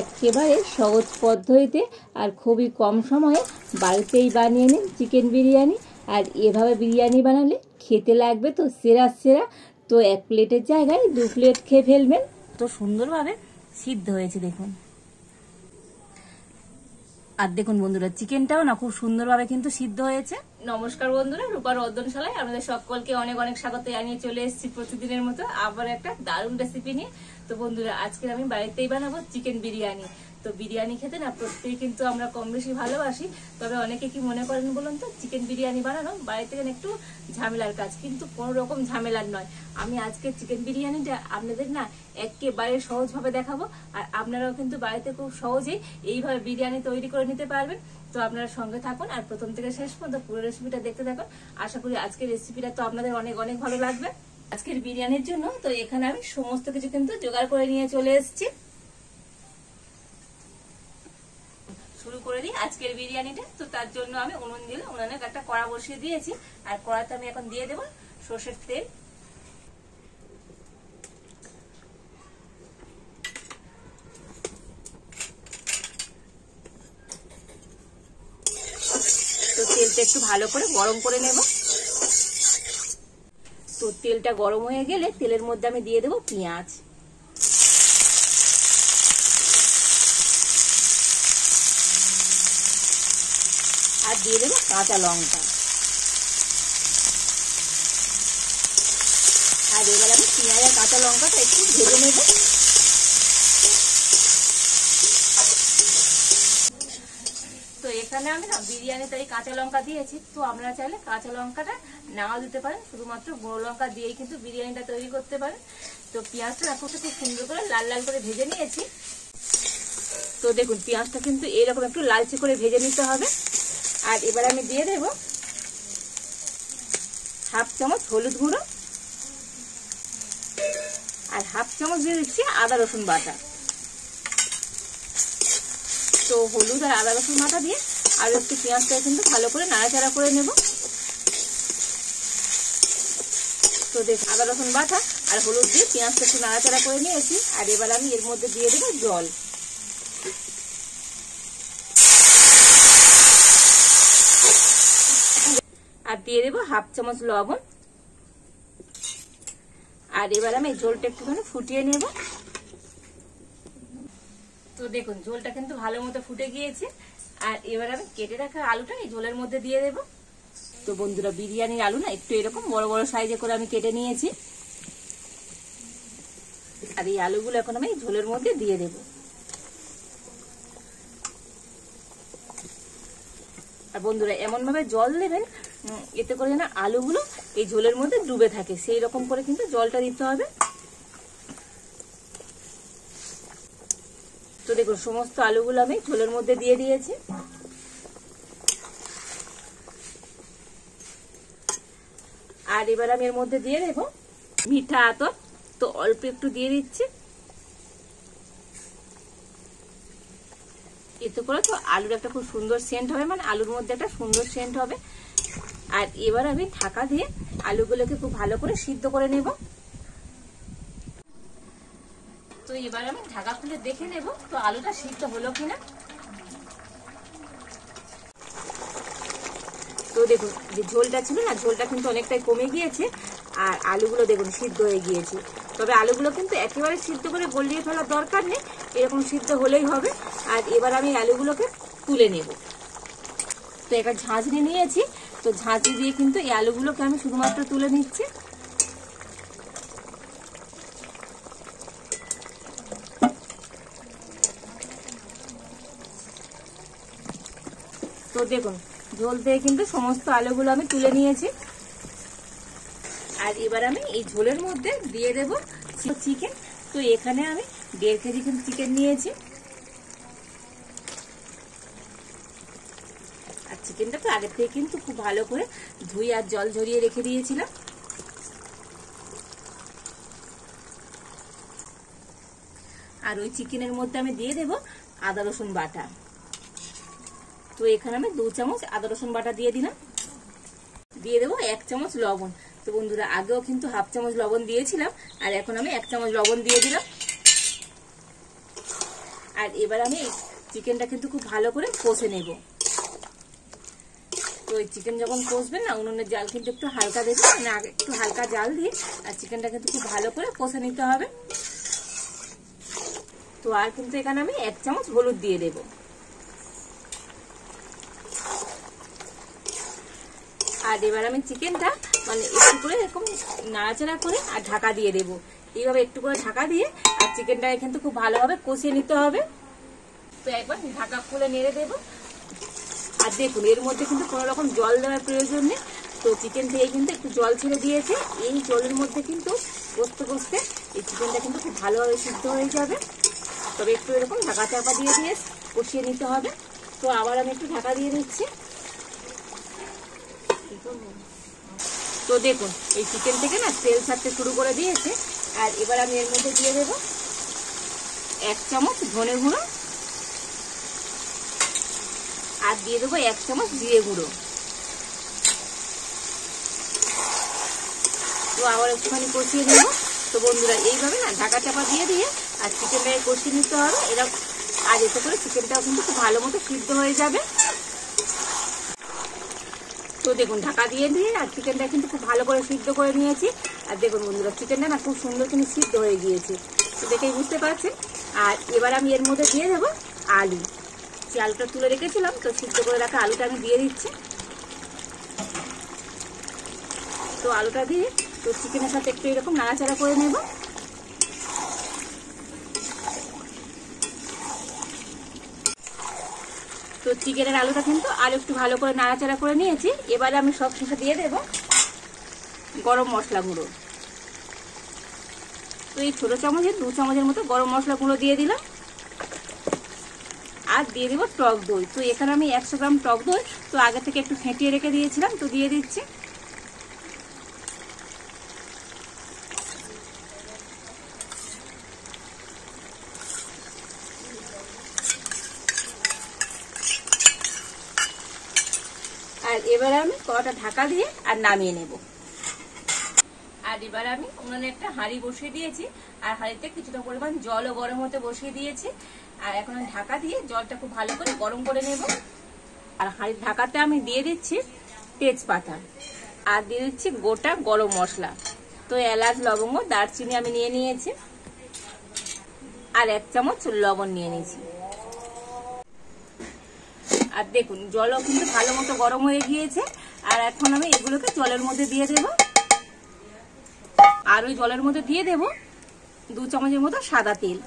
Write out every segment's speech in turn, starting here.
একেবারে সহজ পদ্ধতিতে আর খুবই কম সময়ে বাড়িতেই বানিয়ে নিন চিকেন বিরিয়ানি। আর এভাবে বিরিয়ানি বানালে খেতে লাগবে তো সেরা সেরা। তো এক প্লেটের জায়গায় 2 প্লেট খেয়ে ফেলবেন। তো সুন্দরভাবে সিদ্ধ হয়েছে দেখুন। আর দেখুন বন্ধুরা, চিকেনটাও না খুব সুন্দরভাবে কিন্তু সিদ্ধ হয়েছে। নমস্কার বন্ধুরা, রূপার রন্ধনশালায় আপনাদের সকলকে অনেক অনেক স্বাগত জানিয়ে চলে এসেছি প্রতিদিনের মতো আবার একটা দারুণ রেসিপি নিয়ে। তো বন্ধুরা, আজকে আমি বাড়িতেই বানাবো চিকেন বিরিয়ানি। তো বিরিয়ানি খেতে না প্রত্যেকে কিন্তু আমরা কম বেশি ভালোবাসি, তবে অনেকে কি মনে করেন বলুন তো, চিকেন বিরিয়ানি বানানো বাড়িতে একটু ঝামেলার কাজ, কিন্তু কোনো রকম ঝামেলার নয়। আমি আজকে চিকেন বিরিয়ানিটা আপনাদের না একেবারে সহজভাবে দেখাবো, আর আপনারাও কিন্তু বাড়িতে খুব সহজেই এইভাবে বিরিয়ানি তৈরি করে নিতে পারবেন। তো আপনারা সঙ্গে থাকুন আর প্রথম থেকে শেষ পর্যন্ত পুরো রেসিপিটা দেখতে থাকুন। আশা করি আজকের রেসিপিটা তো আপনাদের অনেক অনেক ভালো লাগবে। আজকের বিরিয়ানির জন্য তো এখানে আমি সমস্ত কিছু কিন্তু জোগাড় করে নিয়ে চলে এসেছি। শুরু করে দিই আজকের বিরিয়ানিটা। তো তার জন্য আমি উনুনে একটা কড়া বসিয়ে দিয়েছি, আর কড়াতে আমি এখন দিয়ে দেবো সরষের তেল। তো তেলটা একটু ভালো করে গরম করে নেব। তো তেলটা গরম হয়ে গেলে তেলের মধ্যে আমি দিয়ে দেবো পেঁয়াজ, আর দিয়ে দেবো কাঁচা লঙ্কা। আর এবার আমি পেঁয়াজ আর কাঁচা লঙ্কাটা একটু ভেজে নেব। তো এখানে আমি না বিরিয়ানিতে এই কাঁচা লঙ্কা দিয়েছি, তো আপনারা চাইলে কাঁচা লঙ্কাটা নাও দিতে পারেন, শুধুমাত্র গুঁড়ো লঙ্কা দিয়েই কিন্তু বিরিয়ানিটা তৈরি করতে পারেন। তো পেঁয়াজটা এখন খুব সুন্দর করে লাল লাল করে ভেজে নিয়েছি। তো দেখুন পেঁয়াজটা কিন্তু এরকম একটু লালচে করে ভেজে নিতে হবে। আর এবার আমি দিয়ে দেব হাফ চামচ হলুদ গুঁড়ো, আর হাফ চামচ দিয়ে দিচ্ছি আদা রসুন বাটা। তো হলুদ আর আদা রসুন বাটা দিয়ে আর একটু পেঁয়াজটা কিন্তু ভালো করে নাড়াচাড়া করে নেব। তো দেখুন আদা রসুন বাটা আর হলুদ দিয়ে পেঁয়াজটা একটু নাড়াচাড়া করে নিয়েছি। আর এবার আমি এর মধ্যে দিয়ে দেবো জল। আর দিয়ে দেবো হাফ চামচ লবণ। আর এবার আমি ঝোলটা একটুখানি ফুটিয়ে নেব। তো দেখুন ঝোলটা কিন্তু ভালো মতো ফুটে গিয়েছে। আর এবার আমি কেটে রাখা আলুটা এই ঝোলের মধ্যে দিয়ে দেব। তো বন্ধুরা, বিরিয়ানির আলু না একটু এরকম বড় বড় সাইজে করে আমি কেটে নিয়েছি। আর এই আলুগুলো এখন আমি ঝোলের মধ্যে দিয়ে দেব। আর বন্ধুরা, এমন ভাবে জল দেবেন এতে করে না আলুগুলো এই ঝোলের মধ্যে ডুবে থাকে, সেই রকম করে কিন্তু জলটা দিতে হবে। তো দেখুন সমস্ত আলুগুলো আমি ঝোলের মধ্যে দিয়ে দিয়েছি। আর এবার আমি এর মধ্যে দিয়ে দেব মিঠা আতর। তো অল্প একটু দিয়ে দিচ্ছি, এতে করে তো আলুর একটা খুব সুন্দর সেন্ট হবে, মানে আলুর মধ্যে একটা সুন্দর সেন্ট হবে। আর এবার আমি ঢাকা দিয়ে আলুগুলোকে খুব ভালো করে সিদ্ধ করে নেব। তো এবার আমি ঢাকা খুলে দেখে নেব তো আলুটা সিদ্ধ হলো কিনা। তো দেখুন যে ঝোলটা ছিল না, ঝোলটা কিন্তু অনেকটাই কমে গিয়েছে। আর আলুগুলো দেখুন সিদ্ধ হয়ে গিয়েছে। তবে আলুগুলো কিন্তু একেবারে সিদ্ধ করে গলিয়ে ফেলার দরকার নেই, এরকম সিদ্ধ হলেই হবে। আর এবার আমি আলুগুলোকে তুলে নেব। তো একটা ঝাঁঝরি নিয়েছি, তো ঝাঁঝরি দিয়ে কিন্তু এই আলুগুলোকে আমি শুধুমাত্র তুলে নিচ্ছি। তো দেখুন ঝোল দিয়ে কিন্তু সমস্ত আলুগুলো আমি তুলে নিয়েছি। আর এবার আমি এই ঝোলের মধ্যে দিয়ে দেব চিকেন। তো এখানে আমি 1.5 কেজি কিন্তু চিকেন নিয়েছি। আর চিকেনটা তো আগে থেকে কিন্তু খুব ভালো করে ধুয়ে আর জল ঝরিয়ে রেখে দিয়েছিলাম। আর ওই চিকেনের মধ্যে আমি দিয়ে দেব আদা রসুন বাটা। তো এখানে আমি 2 চামচ আদা রসুন বাটা দিয়ে দিলাম। দিয়ে দেবো 1 চামচ লবণ। তো বন্ধুরা, আগেও কিন্তু হাফ চামচ লবণ দিয়েছিলাম, আর এখন আমি 1 চামচ লবণ দিয়ে দিলাম। আর এবার আমি চিকেনটা কিন্তু খুব ভালো করে কষে নেব। তো এই চিকেন যখন কষবেন না, উনুনের জাল কিন্তু একটু হালকা দেবেন, মানে আগে একটু হালকা জাল দিয়ে আর চিকেনটা কিন্তু খুব ভালো করে কষে নিতে হবে। তো আর কিন্তু এখানে আমি 1 চামচ হলুদ দিয়ে দেব। আর এবার আমি চিকেনটা মানে একটু করে এরকম নাড়াচাড়া করে আর ঢাকা দিয়ে দেব। এইভাবে একটু করে ঢাকা দিয়ে আর চিকেনটাকে কিন্তু খুব ভালোভাবে কষিয়ে নিতে হবে। তো একবার ঢাকা খুলে নেড়ে দেব। আর দেখুন এর মধ্যে কিন্তু কোনো রকম জল দেওয়ার প্রয়োজন নেই। তো চিকেন থেকে কিন্তু একটু জল ছেড়ে দিয়েছে। এই জলের মধ্যে কিন্তু কষতে কষতে এই চিকেনটা কিন্তু খুব ভালোভাবে সিদ্ধ হয়ে যাবে। তবে একটু এরকম ঢাকা চাপা দিয়ে দিয়ে কষিয়ে নিতে হবে। তো আবার আমি একটু ঢাকা দিয়ে দিচ্ছি। তো দেখুন এই চিকেন থেকে না তেল ছাড়তে শুরু করে দিয়েছে। আর এবার আমি এর মধ্যে দিয়ে দেব 1 চামচ ধনে গুঁড়ো আর দিয়ে দেবো 1 চামচ জিরে গুঁড়ো। তো আবার একটুখানি কষিয়ে নেব। তো বন্ধুরা এইভাবে না ঢাকা চাপা দিয়ে দিয়ে আর চিকেনটাকে কষিয়ে নিতে হবে। এরা আর এতে করে চিকেনটাও কিন্তু খুব ভালো মতো সিদ্ধ হয়ে যাবে। তো দেখুন ঢাকা দিয়ে দিয়ে আর চিকেনটা কিন্তু খুব ভালো করে সিদ্ধ করে নিয়েছি। আর দেখুন বন্ধুরা চিকেনটা না খুব সুন্দর কিন্তু সিদ্ধ হয়ে গিয়েছে, তো দেখেই বুঝতে পারছেন। আর এবার আমি এর মধ্যে দিয়ে দেবো আলু। যে আলুটা তুলে রেখেছিলাম, তো সিদ্ধ করে রাখা আলুটা আমি দিয়ে দিচ্ছি। তো আলুটা দিয়ে তো চিকেনের সাথে একটু এরকম নাড়াচাড়া করে নেব। তো চিকেনের আলুটা কিন্তু আলু একটু ভালো করে নাড়াচাড়া করে নিয়েছি। এবারে আমি সব শেষে দিয়ে দেব গরম মশলা গুঁড়ো। তো এই ছোট চামচের 2 চামচের মতো গরম মশলা গুঁড়ো দিয়ে দিলাম। আর দিয়ে দেবো টক দই। তো এখানে আমি 100 গ্রাম টক দই তো আগে থেকে একটু ফেটিয়ে রেখে দিয়েছিলাম, তো দিয়ে দিচ্ছি। আর এবারে আমি কড়াটা ঢাকা দিয়ে আর নামিয়ে নেব। আর এবার আমি উনুনে একটা হাঁড়ি বসিয়ে দিয়েছি। আর হাঁড়িতে কিছুটা পরিমাণ জলও গরম হতে বসিয়ে দিয়েছি। আর এখন ঢাকা দিয়ে জলটা খুব ভালো করে গরম করে নেব। আর হাঁড়ির ঢাকাতে আমি দিয়ে দিচ্ছি তেজপাতা আর দিয়ে দিচ্ছি গোটা গরম মশলা। তো এলাচ, লবঙ্গ, দারচিনি আমি নিয়ে নিয়েছি। আর 1 চামচ লবণ নিয়ে নিয়েছি। আর দেখুন জলও কিন্তু ভালো মতো গরম হয়ে গিয়েছে। আর এখন আমি এগুলোকে জলের মধ্যে দিয়ে দেব। আর ওই জলের মধ্যে দিয়ে দেব 2 চামচের মতো সাদা তেল।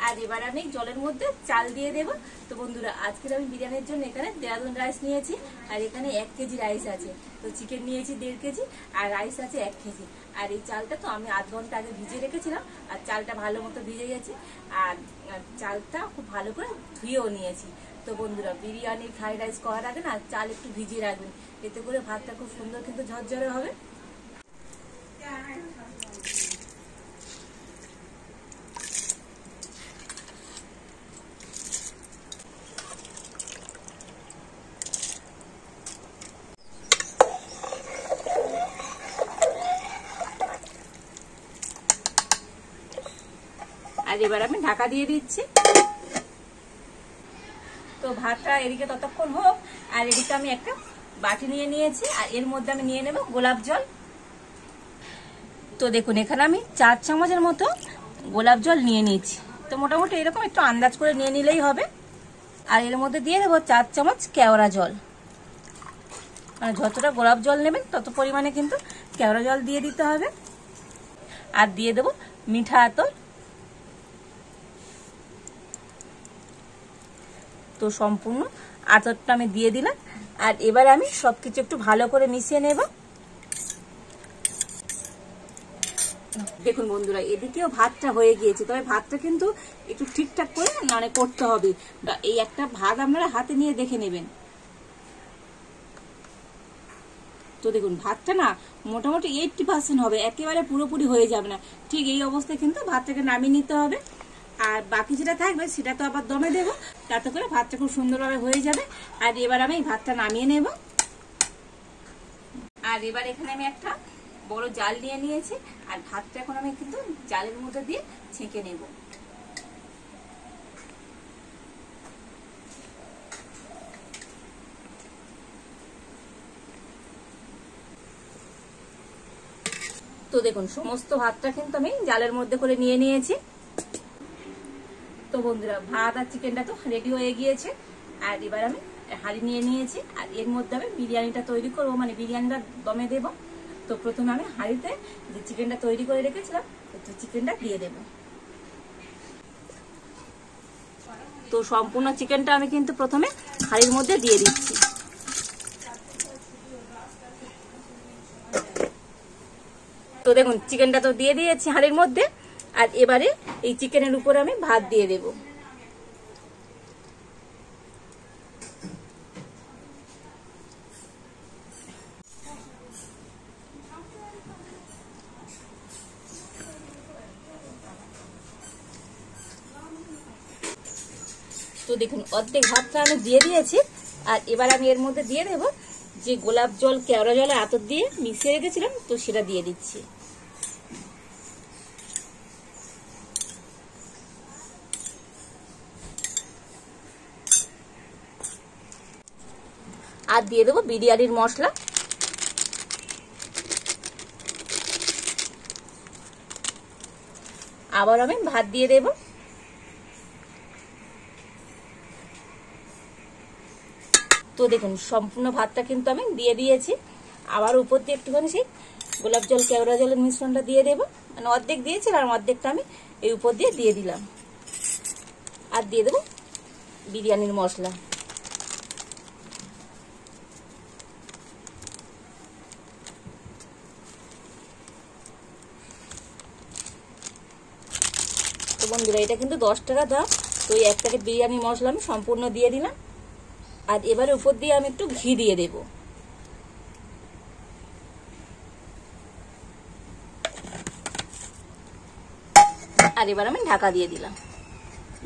আর এবার আমি জলের মধ্যে চাল দিয়ে দেব। তো বন্ধুরা আজকের আমি বিরিয়ানির জন্য এখানে দেরাদুন রাইস নিয়েছি। আর এখানে 1 কেজি রাইস আছে। তো চিকেন নিয়েছি 1.5 কেজি আর রাইস আছে 1 কেজি। আর এই চালটা তো আমি 8 ঘন্টা আগে ভিজিয়ে রেখেছিলাম। আর চালটা ভালো মতো ভিজে গেছে। আর চালটা খুব ভালো করে ধুয়েও নিয়েছি। তো বন্ধুরা বিরিয়ানি, ফ্রাইড রাইস করার আগে না চাল একটু ভিজিয়ে রাখবেন, এতে করে ভাতটা খুব সুন্দর কিন্তু ঝরঝরে হবে। আর এবার আমি ঢাকা দিয়ে দিচ্ছি। তো ভাতটা এদিকে ততক্ষণ হোক। আর এদিকে আমি একটা বাটি নিয়ে নিয়েছি। আর এর মধ্যে আমি নিয়ে নেব গোলাপ জল। তো দেখুন এখানে আমি 4 চামচের মতো গোলাপ জল নিয়ে নিয়েছি। তো মোটামুটি এরকম একটু আন্দাজ করে নিয়ে নিলেই হবে। আর এর মধ্যে দিয়ে দেবো 4 চামচ কেওড়া জল। মানে যতটা গোলাপ জল নেবেন তত পরিমাণে কিন্তু কেওড়া জল দিয়ে দিতে হবে। আর দিয়ে দেবো মিঠা আতর। তো সম্পূর্ণ আতরটা আমি দিয়ে দিলাম। আর এবার আমি সবকিছু একটু ভালো করে মিশিয়ে নেব। দেখুন বন্ধুরা এদিকেও ভাতটা হয়ে গিয়েছে, তবে ভাতটা কিন্তু একটু ঠিকঠাক করে মানে করতে হবে। এই একটা ভাগ আপনারা হাতে নিয়ে দেখে নেবেন। তো দেখুন ভাতটা না মোটামুটি 80% হবে, একেবারে পুরোপুরি হয়ে যাবে না। ঠিক এই অবস্থায় কিন্তু ভাতটাকে নামিয়ে নিতে হবে। আর বাকি যেটা থাকবে সেটা তো আবার দমে দেবো, তাতে করে ভাতটা খুব সুন্দরভাবে হয়ে যাবে। আর এবার আমি ভাতটা নামিয়ে নেব। আর এবার এখানে আমি একটা বড় জাল নিয়ে নিয়েছি। আর ভাতটা এখন আমি কিন্তু জালের মধ্যে দিয়ে ছেঁকে নেব। তো দেখুন সমস্ত ভাতটা কিন্তু আমি জালের মধ্যে করে নিয়ে নিয়েছি। তো বন্ধুরা ভাত আর চিকেনটা তো রেডি হয়ে গিয়েছে। আর এবার আমি হাঁড়ি নিয়ে নিয়েছি। আর এর মধ্যে আমি বিরিয়ানিটা তৈরি করবো, মানে বিরিয়ানিটা দমে দেব। তো প্রথমে আমি হাঁড়িতে যে চিকেনটা তৈরি করে রেখেছিলাম তো চিকেনটা দিয়ে দেব। তো সম্পূর্ণ চিকেনটা আমি কিন্তু প্রথমে হাঁড়ির মধ্যে দিয়ে দিচ্ছি। তো দেখুন চিকেনটা তো দিয়ে দিয়েছি হাঁড়ির মধ্যে। আর এবারে এই চিকেনের উপরে আমি ভাত দিয়ে দেব। তো দেখুন অর্ধেক ভাতটা আমি দিয়ে দিয়েছি। আর এবার আমি এর মধ্যে দিয়ে দেব যে গোলাপ জল কেওড়া জলে আতর দিয়ে মিশিয়ে রেখেছিলাম, তো সেটা দিয়ে দিচ্ছি। আর দিয়ে দেবো বিরিয়ানির মশলা। আবার আমি ভাত দিয়ে দেব। তো দেখুন সম্পূর্ণ ভাতটা কিন্তু আমি দিয়ে দিয়েছি। আবার উপর দিয়ে একটুখানি সেই গোলাপ জল কেওড়া জলের মিশ্রণটা দিয়ে দেবো। মানে অর্ধেক দিয়েছিলাম, অর্ধেকটা আমি এই উপর দিয়ে দিয়ে দিলাম। আর দিয়ে দেবো বিরিয়ানির মশলা। তো বন্ধুরা এটা কিন্তু 10 টাকা দাম। তো এই 1 প্যাকেট বিরিয়ানি মশলা আমি সম্পূর্ণ দিয়ে দিলাম। আর এবারে উপর দিয়ে আমি একটু ঘি দিয়ে দেব। আর এবার আমি ঢাকা দিয়ে দিলাম।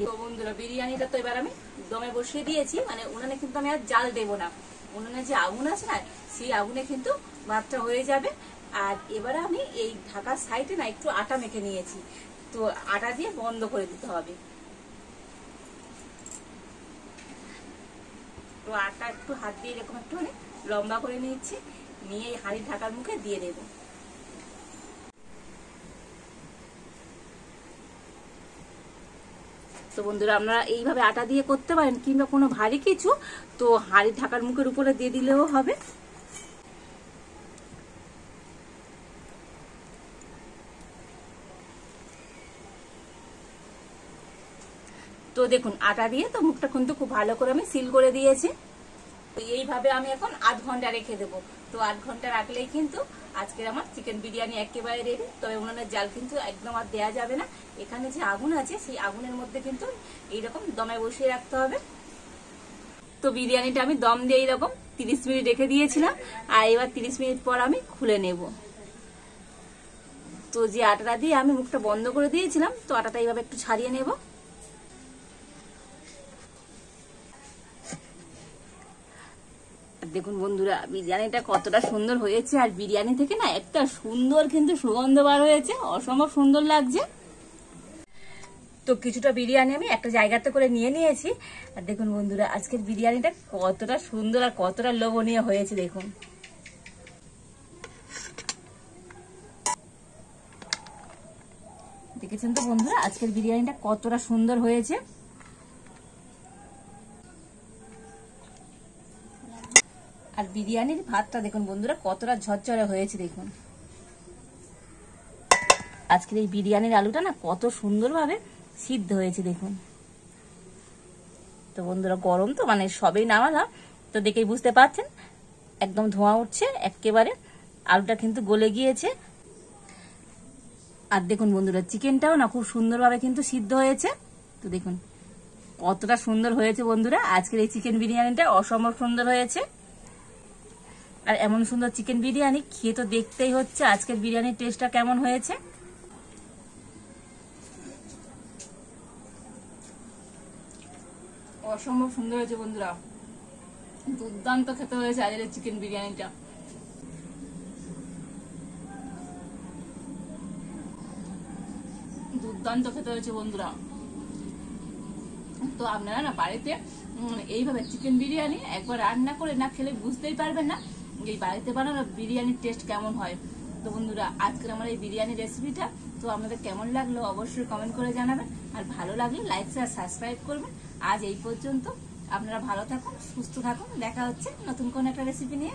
তো বন্ধুরা বিরিয়ানিটা তো এবার আমি দমে বসিয়ে দিয়েছি। মানে উনানে কিন্তু আমি আর জাল দেব না, উনানে যে আগুন আছে না সেই আগুনে কিন্তু ভাতটা হয়ে যাবে। আর এবারে আমি এই ঢাকার সাইডে না একটু আটা মেখে নিয়েছি। তো আটা দিয়ে বন্ধ করে দিতে হবে। তো আটা একটু হাত দিয়ে এরকম একটু লম্বা করে নিয়েছি, নিয়ে হাঁড়ির ঢাকার মুখে দিয়ে দেব। তো বন্ধুরা আপনারা এইভাবে আটা দিয়ে করতে পারেন, কিংবা কোনো ভারী কিছু তো হাঁড়ির ঢাকার মুখের উপরে দিয়ে দিলেও হবে। তো দেখুন আটা দিয়ে তো মুখটা কিন্তু খুব ভালো করে আমি সিল করে দিয়েছি। তো এইভাবে আমি এখন 8 ঘন্টা রেখে দেবো। তো 8 ঘন্টা রাখলেই কিন্তু আজকের আমার চিকেন বিরিয়ানি একেবারে রেডি। তবে উনানের জাল কিন্তু একদম আর দেওয়া যাবে না। এখানে যে আগুন আছে সেই আগুনের মধ্যে কিন্তু এইরকম দমে বসিয়ে রাখতে হবে। তো বিরিয়ানিটা আমি দম দিয়ে এইরকম 30 মিনিট রেখে দিয়েছিলাম। আর এবার 30 মিনিট পর আমি খুলে নেব। তো যে আটাটা দিয়ে আমি মুখটা বন্ধ করে দিয়েছিলাম, তো আটাটা এইভাবে একটু ছাড়িয়ে নেব। দেখুন বন্ধুরা বিরিয়ানিটা কতটা সুন্দর হয়েছে। আর বিরিয়ানি থেকে না একটা সুন্দর কিন্তু সুগন্ধ বার হয়েছে, অসম্ভব সুন্দর লাগছে। তো কিছুটা বিরিয়ানি আমি একটা জায়গাতে করে নিয়ে নিয়েছি। আর দেখুন বন্ধুরা আজকের বিরিয়ানিটা কতটা সুন্দর আর কতটা লোভনীয় হয়েছে দেখুন। দেখেছেন তো বন্ধুরা আজকের বিরিয়ানিটা কতটা সুন্দর হয়েছে। আর বিরিয়ানির ভাতটা দেখুন বন্ধুরা কতটা ঝরঝরে হয়েছে দেখুন। আজকের এই বিরিয়ানির আলুটা না কত সুন্দরভাবে সিদ্ধ হয়েছে দেখুন। তো বন্ধুরা গরম তো মানে সবেই নামালাম, তো দেখেই বুঝতে পারছেন একদম ধোঁয়া উঠছে একেবারে। আলুটা কিন্তু গলে গিয়েছে। আর দেখুন বন্ধুরা চিকেনটাও না খুব সুন্দরভাবে কিন্তু সিদ্ধ হয়েছে। তো দেখুন কতটা সুন্দর হয়েছে বন্ধুরা আজকের এই চিকেন বিরিয়ানিটা, অসম্ভব সুন্দর হয়েছে। আর এমন সুন্দর চিকেন বিরিয়ানি খেয়ে তো দেখতেই হচ্ছে আজকের বিরিয়ানির টেস্টটা কেমন হয়েছে। অসম্ভব সুন্দর হয়েছে বন্ধুরা, দুর্দান্ত খেতে হয়েছে আজকের চিকেন বিরিয়ানিটা। দুর্দান্ত খেতে হয়েছে বন্ধুরা। তো আপনারা না বাড়িতে এইভাবে চিকেন বিরিয়ানি একবার রান্না করে না খেলে বুঝতেই পারবেন না এই বাড়িতে বানানো বিরিয়ানির টেস্ট কেমন হয়। তো বন্ধুরা আজকের আমার এই বিরিয়ানি রেসিপিটা তো আপনাদের কেমন লাগলো অবশ্যই কমেন্ট করে জানাবেন, আর ভালো লাগলে লাইক শেয়ার সাবস্ক্রাইব করবেন। আজ এই পর্যন্ত, আপনারা ভালো থাকুন, সুস্থ থাকুন, দেখা হচ্ছে নতুন কোন একটা রেসিপি নিয়ে।